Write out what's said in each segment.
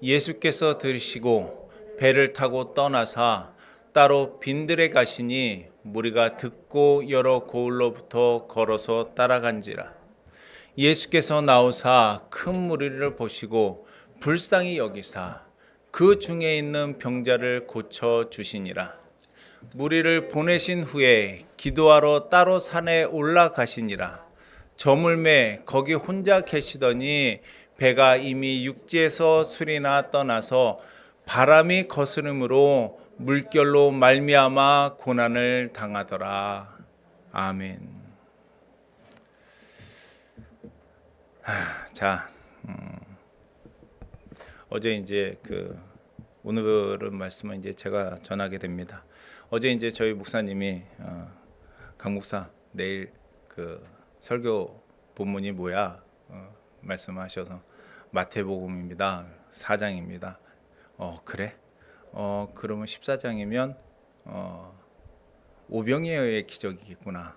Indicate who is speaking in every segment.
Speaker 1: 예수께서 들으시고 배를 타고 떠나사 따로 빈들에 가시니 무리가 듣고 여러 고을로부터 걸어서 따라간지라. 예수께서 나오사 큰 무리를 보시고 불쌍히 여기사 그 중에 있는 병자를 고쳐 주시니라. 무리를 보내신 후에 기도하러 따로 산에 올라가시니라. 저물매 거기 혼자 계시더니 배가 이미 육지에서 수리나 떠나서 바람이 거스름으로 물결로 말미암아 고난을 당하더라. 아멘. 자, 어제 이제 오늘은 말씀은 이제 제가 전하게 됩니다. 어제 이제 저희 목사님이 강 목사 내일 설교 본문이 뭐야 말씀하셔서 마태복음입니다. 4장입니다. 그래? 그러면 14장이면 오병이어의 기적이겠구나.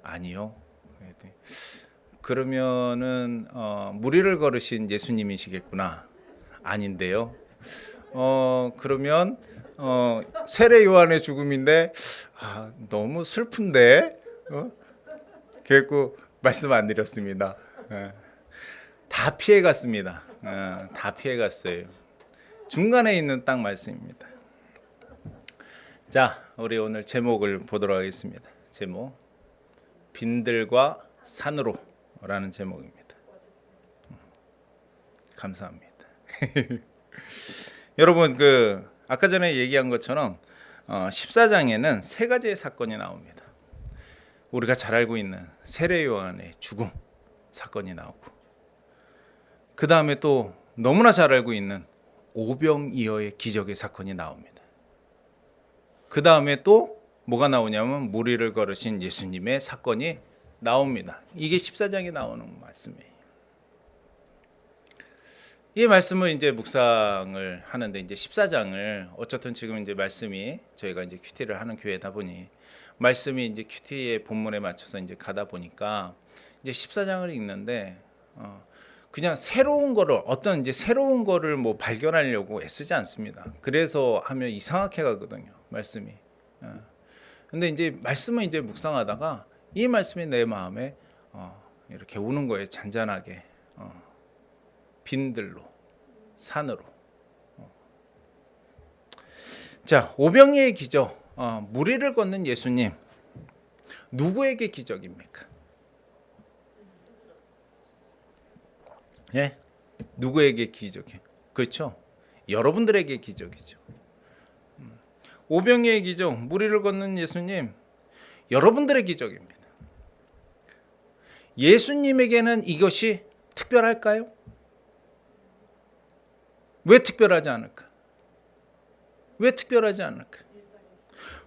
Speaker 1: 아니요. 그러면은 무리를 걸으신 예수님이시겠구나. 아닌데요. 그러면 세례 요한의 죽음인데 너무 슬픈데. 결국 말씀 안 드렸습니다. 다 피해갔습니다. 다 피해갔어요. 중간에 있는 딱 말씀입니다. 자, 우리 오늘 제목을 보도록 하겠습니다. 제목 빈들과 산으로 라는 제목입니다. 감사합니다. 여러분 아까 전에 얘기한 것처럼 14장에는 세 가지의 사건이 나옵니다. 우리가 잘 알고 있는 세례 요한의 죽음 사건이 나오고, 그 다음에 또 너무나 잘 알고 있는 오병이어의 기적의 사건이 나옵니다. 그 다음에 또 뭐가 나오냐면 무리를 걸으신 예수님의 사건이 나옵니다. 이게 14장에 나오는 말씀이에요. 이 말씀을 이제 묵상을 하는데, 이제 14장을 어쨌든 지금 이제 말씀이 저희가 이제 큐티를 하는 교회다 보니 말씀이 이제 큐티의 본문에 맞춰서 이제 가다 보니까 이제 14장을 읽는데 그냥 새로운 거를 어떤 이제 새로운 거를 뭐 발견하려고 애쓰지 않습니다. 그래서 하면 이상하게 가거든요, 말씀이. 근데 이제 말씀을 이제 묵상하다가 이 말씀이 내 마음에 이렇게 오는 거예요. 잔잔하게 빈들로 산으로. 자, 오병이의 기적, 무리를 걷는 예수님, 누구에게 기적입니까? 예, 누구에게 기적이에요? 그렇죠? 여러분들에게 기적이죠. 오병이의 기적, 무리를 걷는 예수님, 여러분들의 기적입니다. 예수님에게는 이것이 특별할까요? 왜 특별하지 않을까? 왜 특별하지 않을까?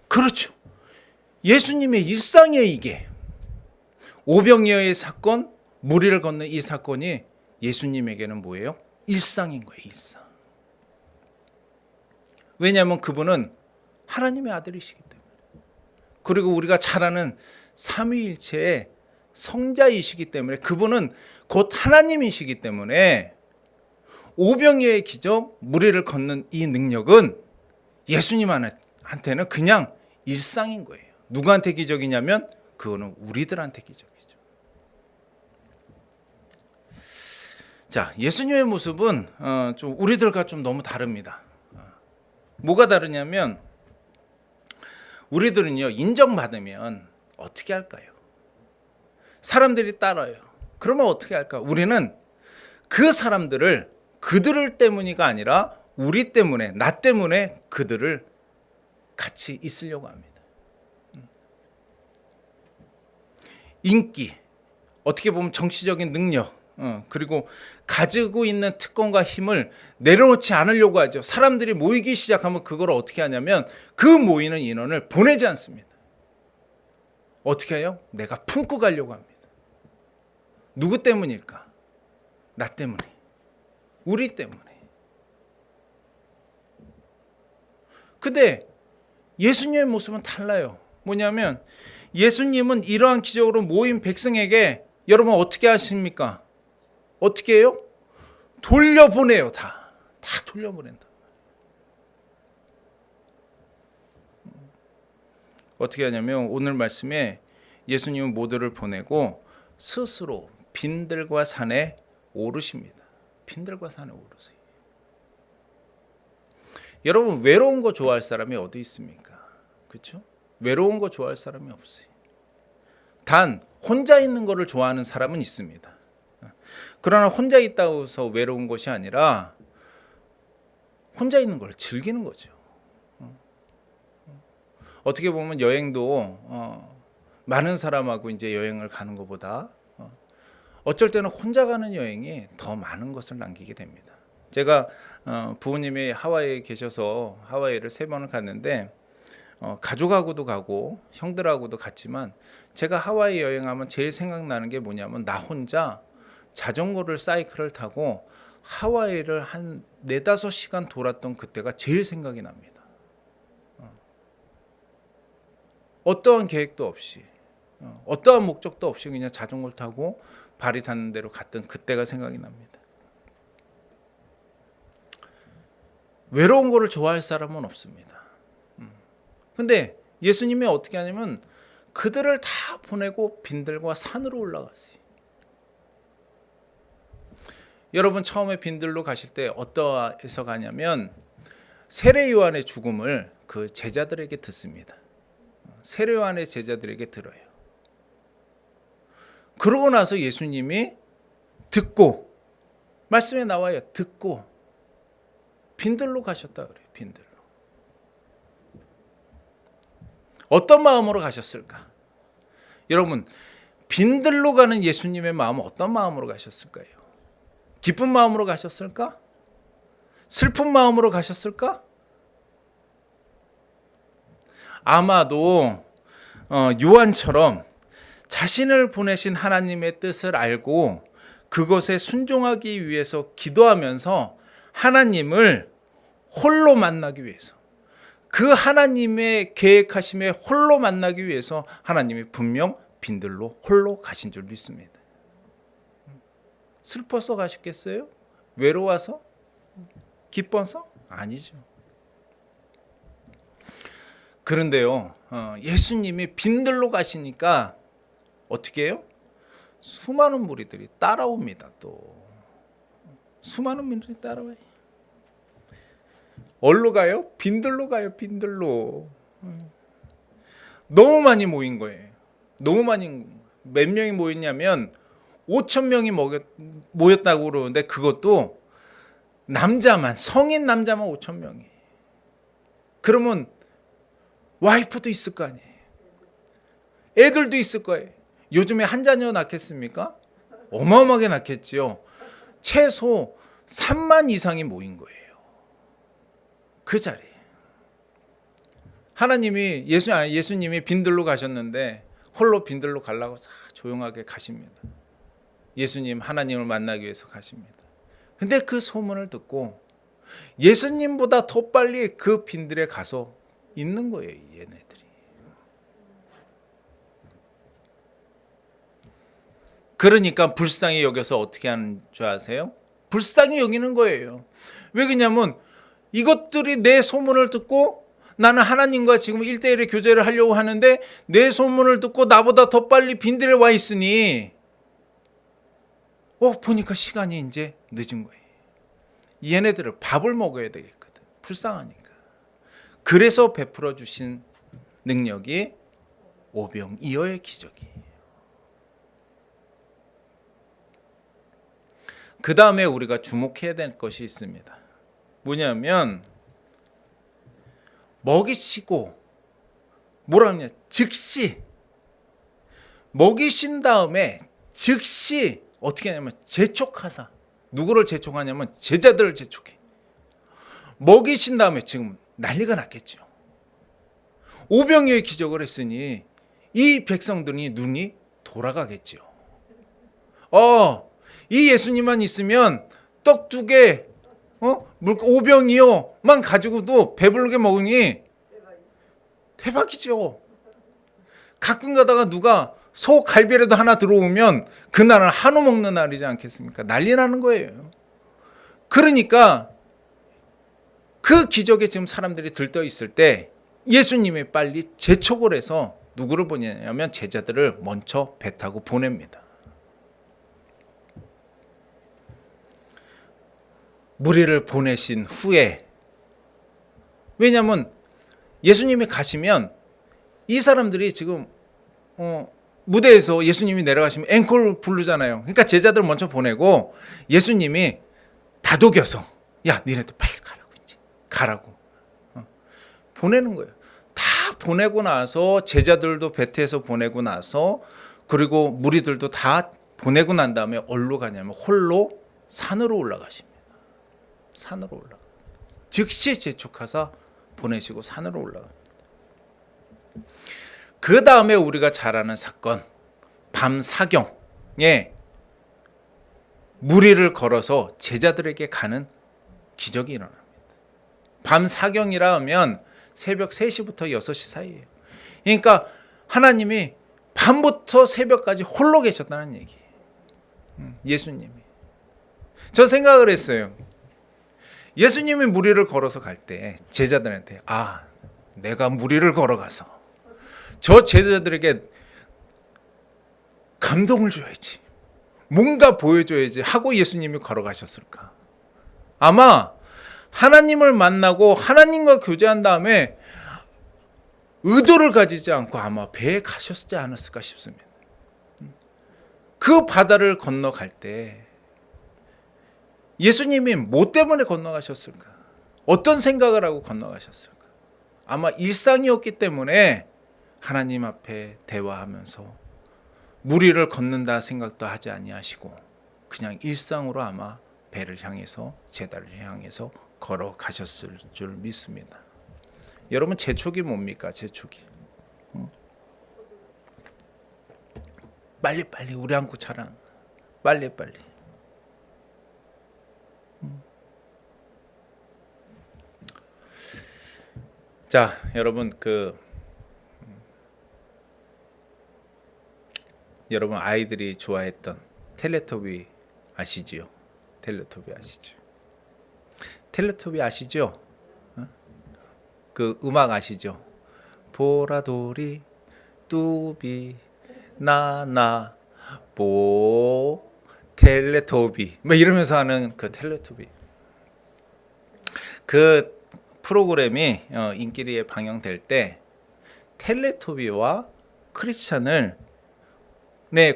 Speaker 1: 그렇죠. 예수님의 일상이에요, 이게. 오병이어의 사건, 무리를 걷는 이 사건이 예수님에게는 뭐예요? 일상인 거예요, 일상. 왜냐하면 그분은 하나님의 아들이시기 때문에. 그리고 우리가 잘 아는 삼위일체의 성자이시기 때문에, 그분은 곧 하나님이시기 때문에 오병이어의 기적, 무리를 걷는 이 능력은 예수님한테는 그냥 일상인 거예요. 누구한테 기적이냐면 그거는 우리들한테 기적이죠. 자, 예수님의 모습은 좀 우리들과 좀 너무 다릅니다. 뭐가 다르냐면, 우리들은요, 인정받으면 어떻게 할까요? 사람들이 따라요. 그러면 어떻게 할까? 우리는 그 사람들을 그들 때문이가 아니라 우리 때문에, 나 때문에 그들을 같이 있으려고 합니다. 인기, 어떻게 보면 정치적인 능력, 그리고 가지고 있는 특권과 힘을 내려놓지 않으려고 하죠. 사람들이 모이기 시작하면 그걸 어떻게 하냐면 그 모이는 인원을 보내지 않습니다. 어떻게 해요? 내가 품고 가려고 합니다. 누구 때문일까? 나 때문에, 우리 때문에. 근데 예수님의 모습은 달라요. 뭐냐면 예수님은 이러한 기적으로 모인 백성에게 여러분 어떻게 하십니까? 어떻게 해요? 돌려보내요. 다 다 돌려보낸다. 어떻게 하냐면 오늘 말씀에 예수님은 모두를 보내고 스스로 빈들과 산에 오르십니다. 빈들과 산에 오르세요. 여러분, 외로운 거 좋아할 사람이 어디 있습니까? 그렇죠? 외로운 거 좋아할 사람이 없어요. 단 혼자 있는 거를 좋아하는 사람은 있습니다. 그러나 혼자 있다고 해서 외로운 것이 아니라 혼자 있는 걸 즐기는 거죠. 어떻게 보면 여행도 많은 사람하고 이제 여행을 가는 것보다 어쩔 때는 혼자 가는 여행이 더 많은 것을 남기게 됩니다. 제가 부모님이 하와이에 계셔서 하와이를 3번을 갔는데 가족하고도 가고 형들하고도 갔지만 제가 하와이 여행하면 제일 생각나는 게 뭐냐면 나 혼자 자전거를 사이클을 타고 하와이를 한 4-5시간 돌았던 그때가 제일 생각이 납니다. 어떠한 계획도 없이 어떠한 목적도 없이 그냥 자전거를 타고 발이 닿는 대로 갔던 그때가 생각이 납니다. 외로운 거를 좋아할 사람은 없습니다. 근데 예수님이 어떻게 하냐면 그들을 다 보내고 빈들과 산으로 올라갔어요. 여러분, 처음에 빈들로 가실 때 어떠해서 가냐면 세례 요한의 죽음을 그 제자들에게 듣습니다. 세례 요한의 제자들에게 들어요. 그러고 나서 예수님이 듣고, 말씀에 나와요. 듣고 빈들로 가셨다 그래요. 빈들로. 어떤 마음으로 가셨을까? 여러분, 빈들로 가는 예수님의 마음은 어떤 마음으로 가셨을까요? 기쁜 마음으로 가셨을까? 슬픈 마음으로 가셨을까? 아마도 요한처럼 자신을 보내신 하나님의 뜻을 알고 그것에 순종하기 위해서 기도하면서 하나님을 홀로 만나기 위해서, 그 하나님의 계획하심에 홀로 만나기 위해서 하나님이 분명 빈들로 홀로 가신 줄 믿습니다. 슬퍼서 가셨겠어요? 외로워서? 기뻐서? 아니죠. 그런데요, 예수님이 빈들로 가시니까 어떻게 해요? 수많은 무리들이 따라옵니다. 또 수많은 무리들이 따라와요. 어디로 가요? 빈들로 가요. 빈들로. 너무 많이 모인 거예요. 너무 많이. 몇 명이 모였냐면 5,000명이 모였다고 그러는데 그것도 남자만, 성인 남자만 5,000명이. 그러면 와이프도 있을 거 아니에요. 애들도 있을 거예요. 요즘에 한 자녀 낳겠습니까? 어마어마하게 낳겠지요. 최소 3만 이상이 모인 거예요. 그 자리에. 하나님이 예수님이 빈들로 가셨는데 홀로 빈들로 가려고 조용하게 가십니다. 예수님, 하나님을 만나기 위해서 가십니다. 근데 그 소문을 듣고 예수님보다 더 빨리 그 빈들에 가서 있는 거예요, 얘네들이. 그러니까 불쌍히 여겨서 어떻게 하는 줄 아세요? 불쌍히 여기는 거예요. 왜 그러냐면 이것들이 내 소문을 듣고 나는 하나님과 지금 1대1의 교제를 하려고 하는데 내 소문을 듣고 나보다 더 빨리 빈들에 와 있으니 보니까 시간이 이제 늦은 거예요. 얘네들을 밥을 먹어야 되겠거든. 불쌍하니까. 그래서 베풀어 주신 능력이 오병이어의 기적이에요. 그 다음에 우리가 주목해야 될 것이 있습니다. 뭐냐면 먹이시고 뭐라냐, 즉시 먹이신 다음에 즉시 어떻게 하냐면 재촉하사. 누구를 재촉하냐면 제자들을 재촉해. 먹이신 다음에 지금 난리가 났겠죠. 오병이어의 기적을 했으니 이 백성들이 눈이 돌아가겠죠. 이 예수님만 있으면 떡 2개, 오병이어만 가지고도 배부르게 먹으니 대박이죠. 가끔 가다가 누가 소 갈비라도 하나 들어오면 그날은 한우 먹는 날이지 않겠습니까? 난리 나는 거예요. 그러니까 그 기적에 지금 사람들이 들떠 있을 때 예수님이 빨리 재촉을 해서 누구를 보내냐면 제자들을 먼저 배 타고 보냅니다. 무리를 보내신 후에, 왜냐하면 예수님이 가시면 이 사람들이 지금 무대에서 예수님이 내려가시면 앵콜 부르잖아요. 그러니까 제자들 먼저 보내고 예수님이 다독여서 야 니네들 빨리 가라고, 이제 가라고 보내는 거예요. 다 보내고 나서 제자들도 배태에서 보내고 나서 그리고 무리들도 다 보내고 난 다음에 어디로 가냐면 홀로 산으로 올라가십니다. 산으로 올라가. 즉시 재촉하사 보내시고 산으로 올라갑니다. 그 다음에 우리가 잘 아는 사건, 밤 사경에 무리를 걸어서 제자들에게 가는 기적이 일어납니다. 밤 사경이라 하면 새벽 3시부터 6시 사이예요. 그러니까 하나님이 밤부터 새벽까지 홀로 계셨다는 얘기예요. 예수님이. 저 생각을 했어요. 예수님이 무리를 걸어서 갈 때 제자들한테 내가 무리를 걸어가서 저 제자들에게 감동을 줘야지, 뭔가 보여줘야지 하고 예수님이 걸어가셨을까? 아마 하나님을 만나고 하나님과 교제한 다음에 의도를 가지지 않고 아마 배에 가셨지 않았을까 싶습니다. 그 바다를 건너갈 때 예수님이 뭐 때문에 건너가셨을까? 어떤 생각을 하고 건너가셨을까? 아마 일상이었기 때문에 하나님 앞에 대화하면서 무리를 걷는다 생각도 하지 아니하시고 그냥 일상으로 아마 배를 향해서 제자를 향해서 걸어가셨을 줄 믿습니다. 여러분, 재촉이 뭡니까? 재촉이. 빨리빨리 우리 안고 자랑. 빨리빨리. 자, 여러분 여러분 아이들이 좋아했던 텔레토비 아시지요? 텔레토비 아시죠? 텔레토비 아시죠? 그 음악 아시죠? 보라돌이 뚜비 나나 보 텔레토비 뭐 이러면서 하는 그 텔레토비. 그 프로그램이 인기리에 방영될 때 텔레토비와 크리스찬을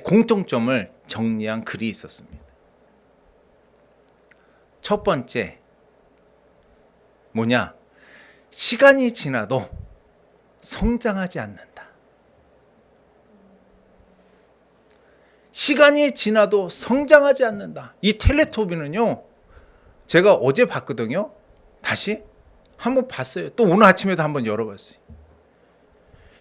Speaker 1: 공통점을 정리한 글이 있었습니다. 첫 번째 뭐냐? 시간이 지나도 성장하지 않는다. 시간이 지나도 성장하지 않는다. 이 텔레토비는요, 제가 어제 봤거든요. 다시 한번 봤어요. 또 오늘 아침에도 한번 열어봤어요.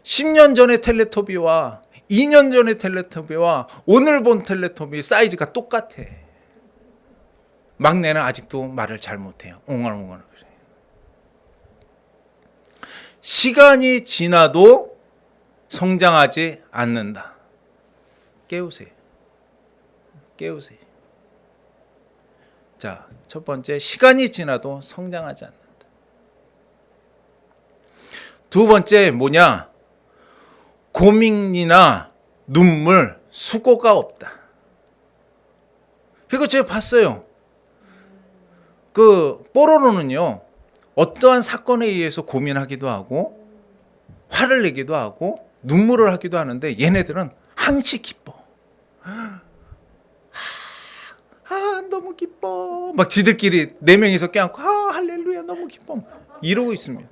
Speaker 1: 10년 전의 텔레토비와 2년 전의 텔레토비와 오늘 본 텔레토비 사이즈가 똑같아. 막내는 아직도 말을 잘 못해요. 옹알옹알 그래. 시간이 지나도 성장하지 않는다. 깨우세요. 깨우세요. 자, 첫 번째, 시간이 지나도 성장하지 않는다. 두 번째 뭐냐? 고민이나 눈물, 수고가 없다. 그거 제가 봤어요. 그 뽀로로는요, 어떠한 사건에 의해서 고민하기도 하고 화를 내기도 하고 눈물을 하기도 하는데 얘네들은 항시 기뻐. 너무 기뻐. 막 지들끼리 4명이서 껴안고 할렐루야 너무 기뻐. 이러고 있습니다.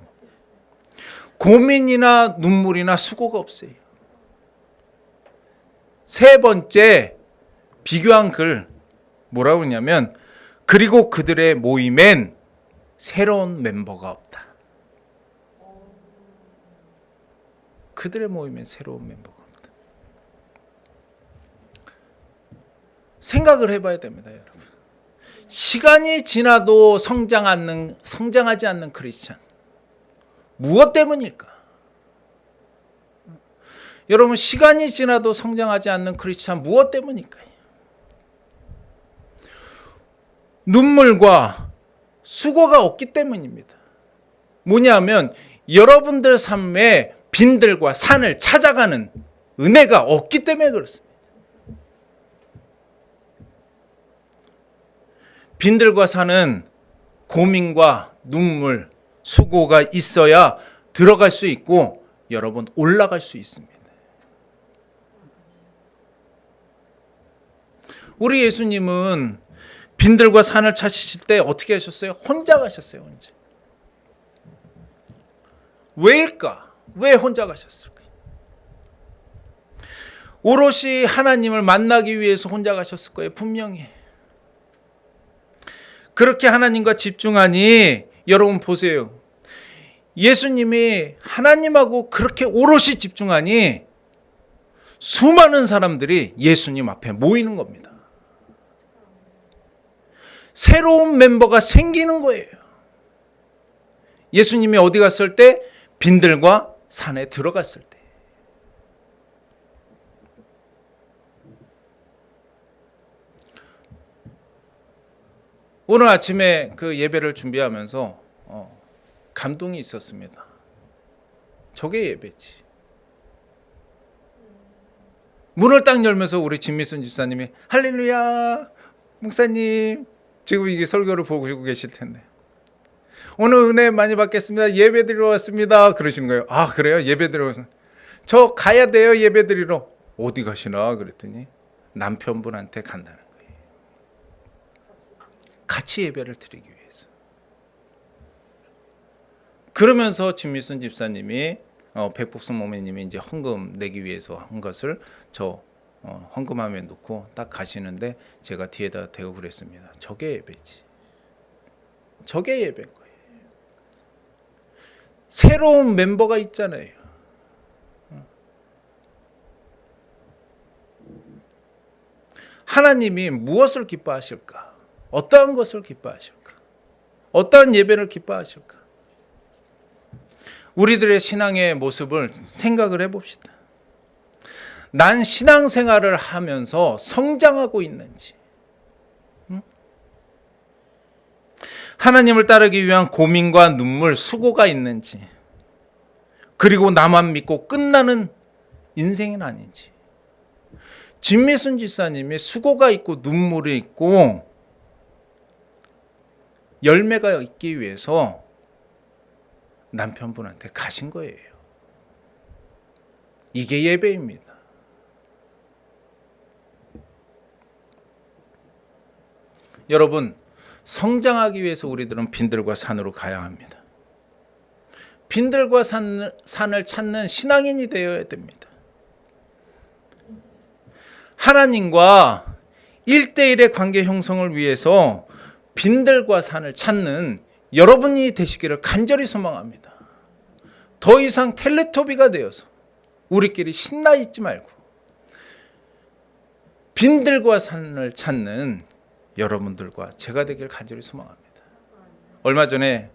Speaker 1: 고민이나 눈물이나 수고가 없어요. 세 번째 비교한 글 뭐라고 하냐면 그리고 그들의 모임엔 새로운 멤버가 없다. 그들의 모임엔 새로운 멤버가 없다. 생각을 해봐야 됩니다, 여러분. 시간이 지나도 성장하지 않는 크리스찬. 무엇 때문일까? 여러분, 시간이 지나도 성장하지 않는 크리스찬 무엇 때문일까요? 눈물과 수고가 없기 때문입니다. 뭐냐면 여러분들 삶에 빈들과 산을 찾아가는 은혜가 없기 때문에 그렇습니다. 빈들과 산은 고민과 눈물, 수고가 있어야 들어갈 수 있고 여러분 올라갈 수 있습니다. 우리 예수님은 빈들과 산을 찾으실 때 어떻게 하셨어요? 혼자 가셨어요. 혼자. 왜일까? 왜 혼자 가셨을까? 오롯이 하나님을 만나기 위해서 혼자 가셨을 거예요. 분명히. 그렇게 하나님과 집중하니 여러분 보세요. 예수님이 하나님하고 그렇게 오롯이 집중하니 수많은 사람들이 예수님 앞에 모이는 겁니다. 새로운 멤버가 생기는 거예요. 예수님이 어디 갔을 때? 빈들과 산에 들어갔을 때. 오늘 아침에 그 예배를 준비하면서 감동이 있었습니다. 저게 예배지. 문을 딱 열면서 우리 진미순 집사님이 할렐루야 목사님 지금 이게 설교를 보고 계실 텐데 오늘 은혜 많이 받겠습니다. 예배 드리러 왔습니다. 그러시는 거예요. 아 그래요? 예배 드리러 왔어요. 저 가야 돼요. 예배 드리러. 어디 가시나 그랬더니 남편분한테 간다는 거예요. 같이 예배를 드리기 위해서. 그러면서 진미순 집사님이 백복순 모매님이 이제 헌금 내기 위해서 한 것을 저 헌금함에 넣고 딱 가시는데 제가 뒤에다 대고 그랬습니다. 저게 예배지. 저게 예배인 거예요. 새로운 멤버가 있잖아요. 하나님이 무엇을 기뻐하실까? 어떠한 것을 기뻐하실까? 어떠한 예배를 기뻐하실까? 우리들의 신앙의 모습을 생각을 해봅시다. 난 신앙생활을 하면서 성장하고 있는지, 하나님을 따르기 위한 고민과 눈물, 수고가 있는지, 그리고 나만 믿고 끝나는 인생은 아닌지. 진미순 집사님이 수고가 있고 눈물이 있고 열매가 있기 위해서 남편분한테 가신 거예요. 이게 예배입니다. 여러분, 성장하기 위해서 우리들은 빈들과 산으로 가야 합니다. 빈들과 산을 찾는 신앙인이 되어야 됩니다. 하나님과 1대1의 관계 형성을 위해서 빈들과 산을 찾는 여러분이 되시기를 간절히 소망합니다. 더 이상 텔레토비가 되어서 우리끼리 신나 있지 말고 빈들과 산을 찾는 여러분들과 제가 되길 간절히 소망합니다. 얼마 전에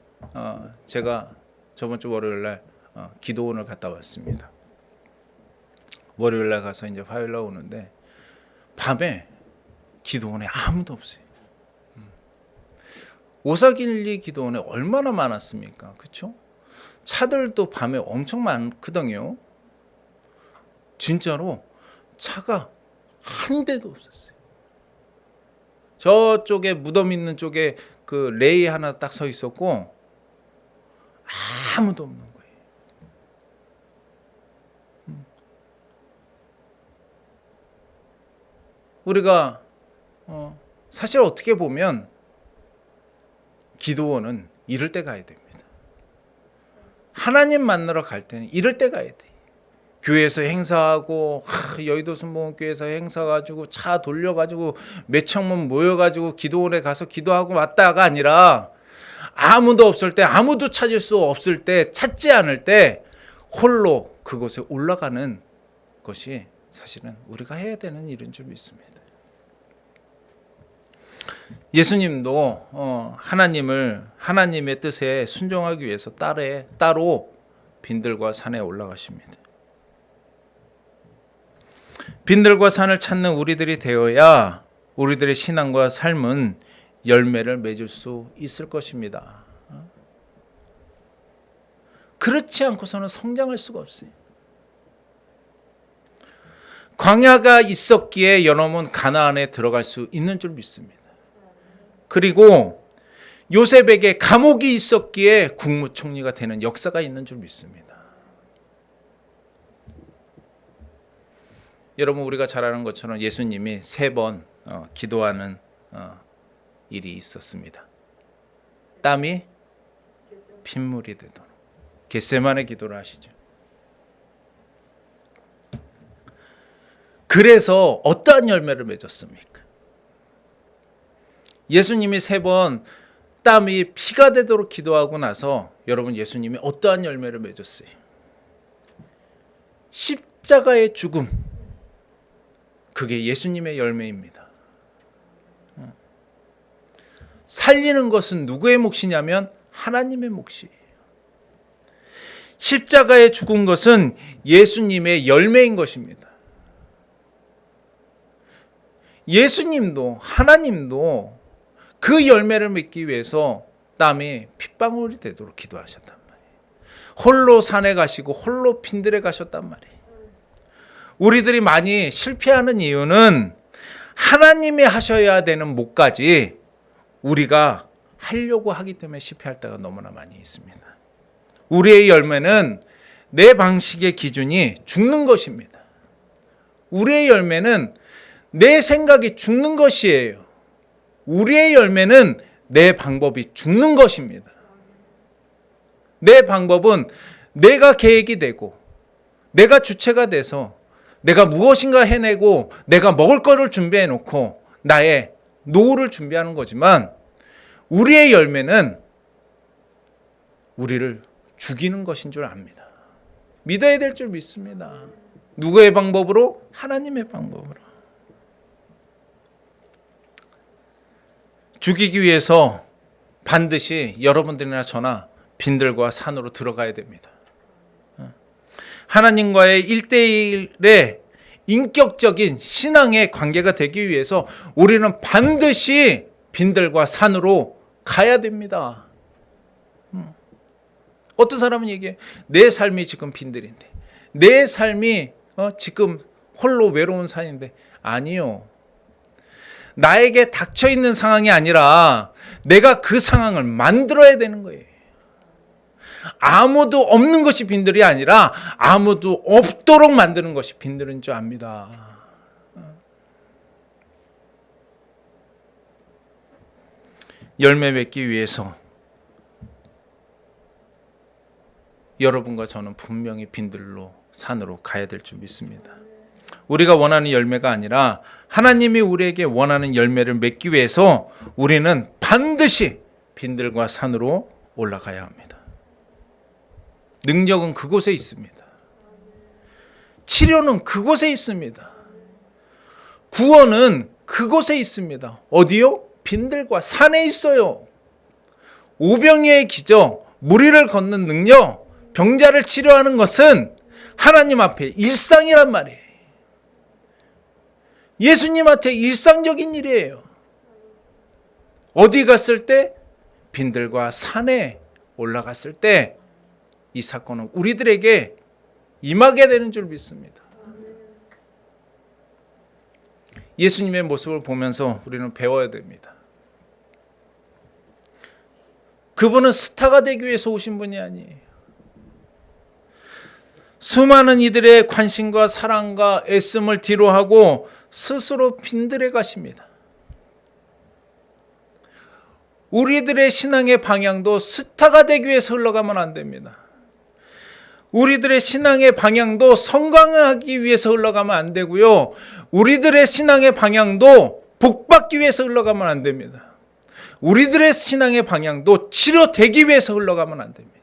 Speaker 1: 제가 저번 주 월요일 날 기도원을 갔다 왔습니다. 월요일 날 가서 이제 화요일 날 오는데 밤에 기도원에 아무도 없어요. 오사길리 기도원에 얼마나 많았습니까? 그렇죠? 차들도 밤에 엄청 많거든요. 진짜로 차가 한 대도 없었어요. 저쪽에 무덤 있는 쪽에 그 레이 하나 딱 서 있었고 아무도 없는 거예요. 우리가 사실 어떻게 보면 기도원은 이럴 때 가야 됩니다. 하나님 만나러 갈 때는 이럴 때 가야 돼. 교회에서 행사하고 여의도 순복음교회에서 행사 가지고 차 돌려가지고 몇천 명 모여가지고 기도원에 가서 기도하고 왔다가 아니라 아무도 없을 때, 아무도 찾을 수 없을 때, 찾지 않을 때 홀로 그곳에 올라가는 것이 사실은 우리가 해야 되는 일인 줄 믿습니다. 예수님도 하나님의 뜻에 순종하기 위해서 따로 빈들과 산에 올라가십니다. 빈들과 산을 찾는 우리들이 되어야 우리들의 신앙과 삶은 열매를 맺을 수 있을 것입니다. 그렇지 않고서는 성장할 수가 없어요. 광야가 있었기에 여러분 가나안에 들어갈 수 있는 줄 믿습니다. 그리고 요셉에게 감옥이 있었기에 국무총리가 되는 역사가 있는 줄 믿습니다. 여러분, 우리가 잘 아는 것처럼 예수님이 3번 기도하는 일이 있었습니다. 땀이 핏물이 되도록 겟세마네 기도를 하시죠. 그래서 어떠한 열매를 맺었습니까? 예수님이 3번 땀이 피가 되도록 기도하고 나서 여러분, 예수님이 어떠한 열매를 맺었어요? 십자가의 죽음, 그게 예수님의 열매입니다. 살리는 것은 누구의 몫이냐면 하나님의 몫이에요. 십자가에 죽은 것은 예수님의 열매인 것입니다. 예수님도 하나님도 그 열매를 맺기 위해서 땀이 핏방울이 되도록 기도하셨단 말이에요. 홀로 산에 가시고 홀로 빈들에 가셨단 말이에요. 우리들이 많이 실패하는 이유는 하나님이 하셔야 되는 몫까지 우리가 하려고 하기 때문에 실패할 때가 너무나 많이 있습니다. 우리의 열매는 내 방식의 기준이 죽는 것입니다. 우리의 열매는 내 생각이 죽는 것이에요. 우리의 열매는 내 방법이 죽는 것입니다. 내 방법은 내가 계획이 되고 내가 주체가 돼서 내가 무엇인가 해내고 내가 먹을 거를 준비해 놓고 나의 노후를 준비하는 거지만, 우리의 열매는 우리를 죽이는 것인 줄 압니다. 믿어야 될 줄 믿습니다. 누구의 방법으로? 하나님의 방법으로. 죽이기 위해서 반드시 여러분들이나 저나 빈들과 산으로 들어가야 됩니다. 하나님과의 1대1의 인격적인 신앙의 관계가 되기 위해서 우리는 반드시 빈들과 산으로 가야 됩니다. 어떤 사람은 얘기해, 내 삶이 지금 빈들인데, 내 삶이 지금 홀로 외로운 산인데. 아니요. 나에게 닥쳐있는 상황이 아니라 내가 그 상황을 만들어야 되는 거예요. 아무도 없는 것이 빈들이 아니라 아무도 없도록 만드는 것이 빈들인 줄 압니다. 열매 맺기 위해서 여러분과 저는 분명히 빈들로 산으로 가야 될 줄 믿습니다. 우리가 원하는 열매가 아니라 하나님이 우리에게 원하는 열매를 맺기 위해서 우리는 반드시 빈들과 산으로 올라가야 합니다. 능력은 그곳에 있습니다. 치료는 그곳에 있습니다. 구원은 그곳에 있습니다. 어디요? 빈들과 산에 있어요. 오병이의 기적, 무리를 걷는 능력, 병자를 치료하는 것은 하나님 앞에 일상이란 말이에요. 예수님한테 일상적인 일이에요. 어디 갔을 때? 빈들과 산에 올라갔을 때 이 사건은 우리들에게 임하게 되는 줄 믿습니다. 예수님의 모습을 보면서 우리는 배워야 됩니다. 그분은 스타가 되기 위해서 오신 분이 아니에요. 수많은 이들의 관심과 사랑과 애씀을 뒤로하고 스스로 빈들에 가십니다. 우리들의 신앙의 방향도 스타가 되기 위해서 흘러가면 안 됩니다. 우리들의 신앙의 방향도 성공하기 위해서 흘러가면 안 되고요. 우리들의 신앙의 방향도 복받기 위해서 흘러가면 안 됩니다. 우리들의 신앙의 방향도 치료되기 위해서 흘러가면 안 됩니다.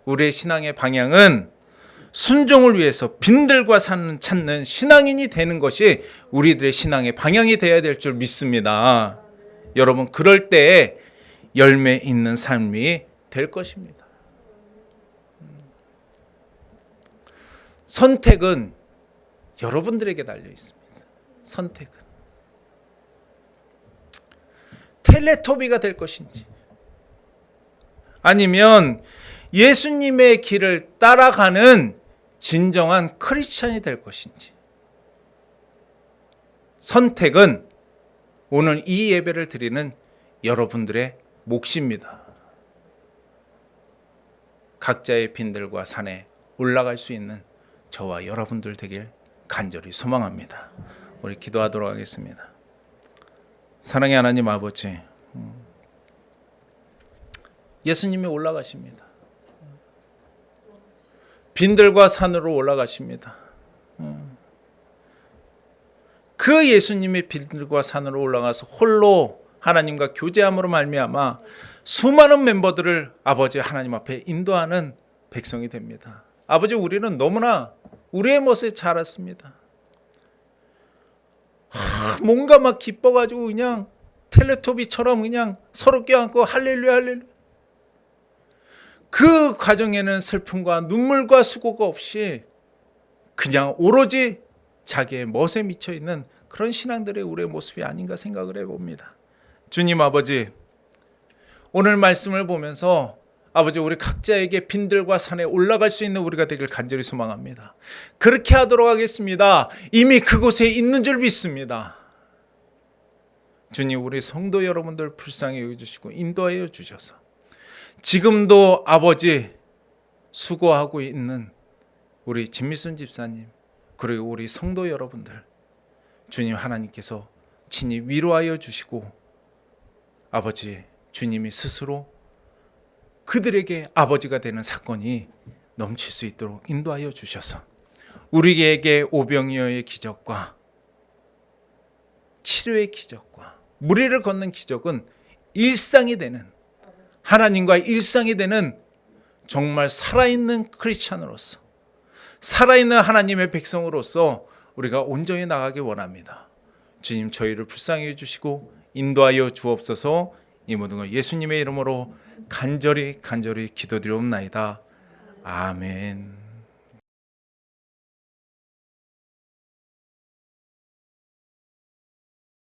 Speaker 1: 우리의 신앙의 방향은 순종을 위해서 빈들과 산을 찾는 신앙인이 되는 것이 우리들의 신앙의 방향이 되어야 될 줄 믿습니다. 여러분, 그럴 때에 열매 있는 삶이 될 것입니다. 선택은 여러분들에게 달려 있습니다. 선택은 텔레토비가 될 것인지 아니면 예수님의 길을 따라가는 진정한 크리스찬이 될 것인지. 선택은 오늘 이 예배를 드리는 여러분들의 몫입니다. 각자의 빈들과 산에 올라갈 수 있는 저와 여러분들 되길 간절히 소망합니다. 우리 기도하도록 하겠습니다. 사랑의 하나님 아버지, 예수님이 올라가십니다. 빈들과 산으로 올라가십니다. 그 예수님의 빈들과 산으로 올라가서 홀로 하나님과 교제함으로 말미암아 수많은 멤버들을 아버지 하나님 앞에 인도하는 백성이 됩니다. 아버지, 우리는 너무나 우리의 멋에 잘 알았습니다. 뭔가 막 기뻐가지고 그냥 텔레토비처럼 그냥 서로 껴안고 할렐루야 할렐루야. 그 과정에는 슬픔과 눈물과 수고가 없이 그냥 오로지 자기의 멋에 미쳐있는 그런 신앙들의 우리의 모습이 아닌가 생각을 해봅니다. 주님 아버지, 오늘 말씀을 보면서 아버지, 우리 각자에게 빈들과 산에 올라갈 수 있는 우리가 되길 간절히 소망합니다. 그렇게 하도록 하겠습니다. 이미 그곳에 있는 줄 믿습니다. 주님, 우리 성도 여러분들 불쌍히 여겨주시고 인도하여 주셔서 지금도 아버지 수고하고 있는 우리 진미순 집사님, 그리고 우리 성도 여러분들, 주님 하나님께서 친히 위로하여 주시고 아버지 주님이 스스로 그들에게 아버지가 되는 사건이 넘칠 수 있도록 인도하여 주셔서 우리에게 오병이어의 기적과 치료의 기적과 무리를 걷는 기적은 일상이 되는, 하나님과 일상이 되는 정말 살아있는 크리스찬으로서, 살아있는 하나님의 백성으로서 우리가 온전히 나가기 원합니다. 주님, 저희를 불쌍히 해주시고 인도하여 주옵소서. 이 모든 걸 예수님의 이름으로 간절히 기도드리옵나이다. 아멘.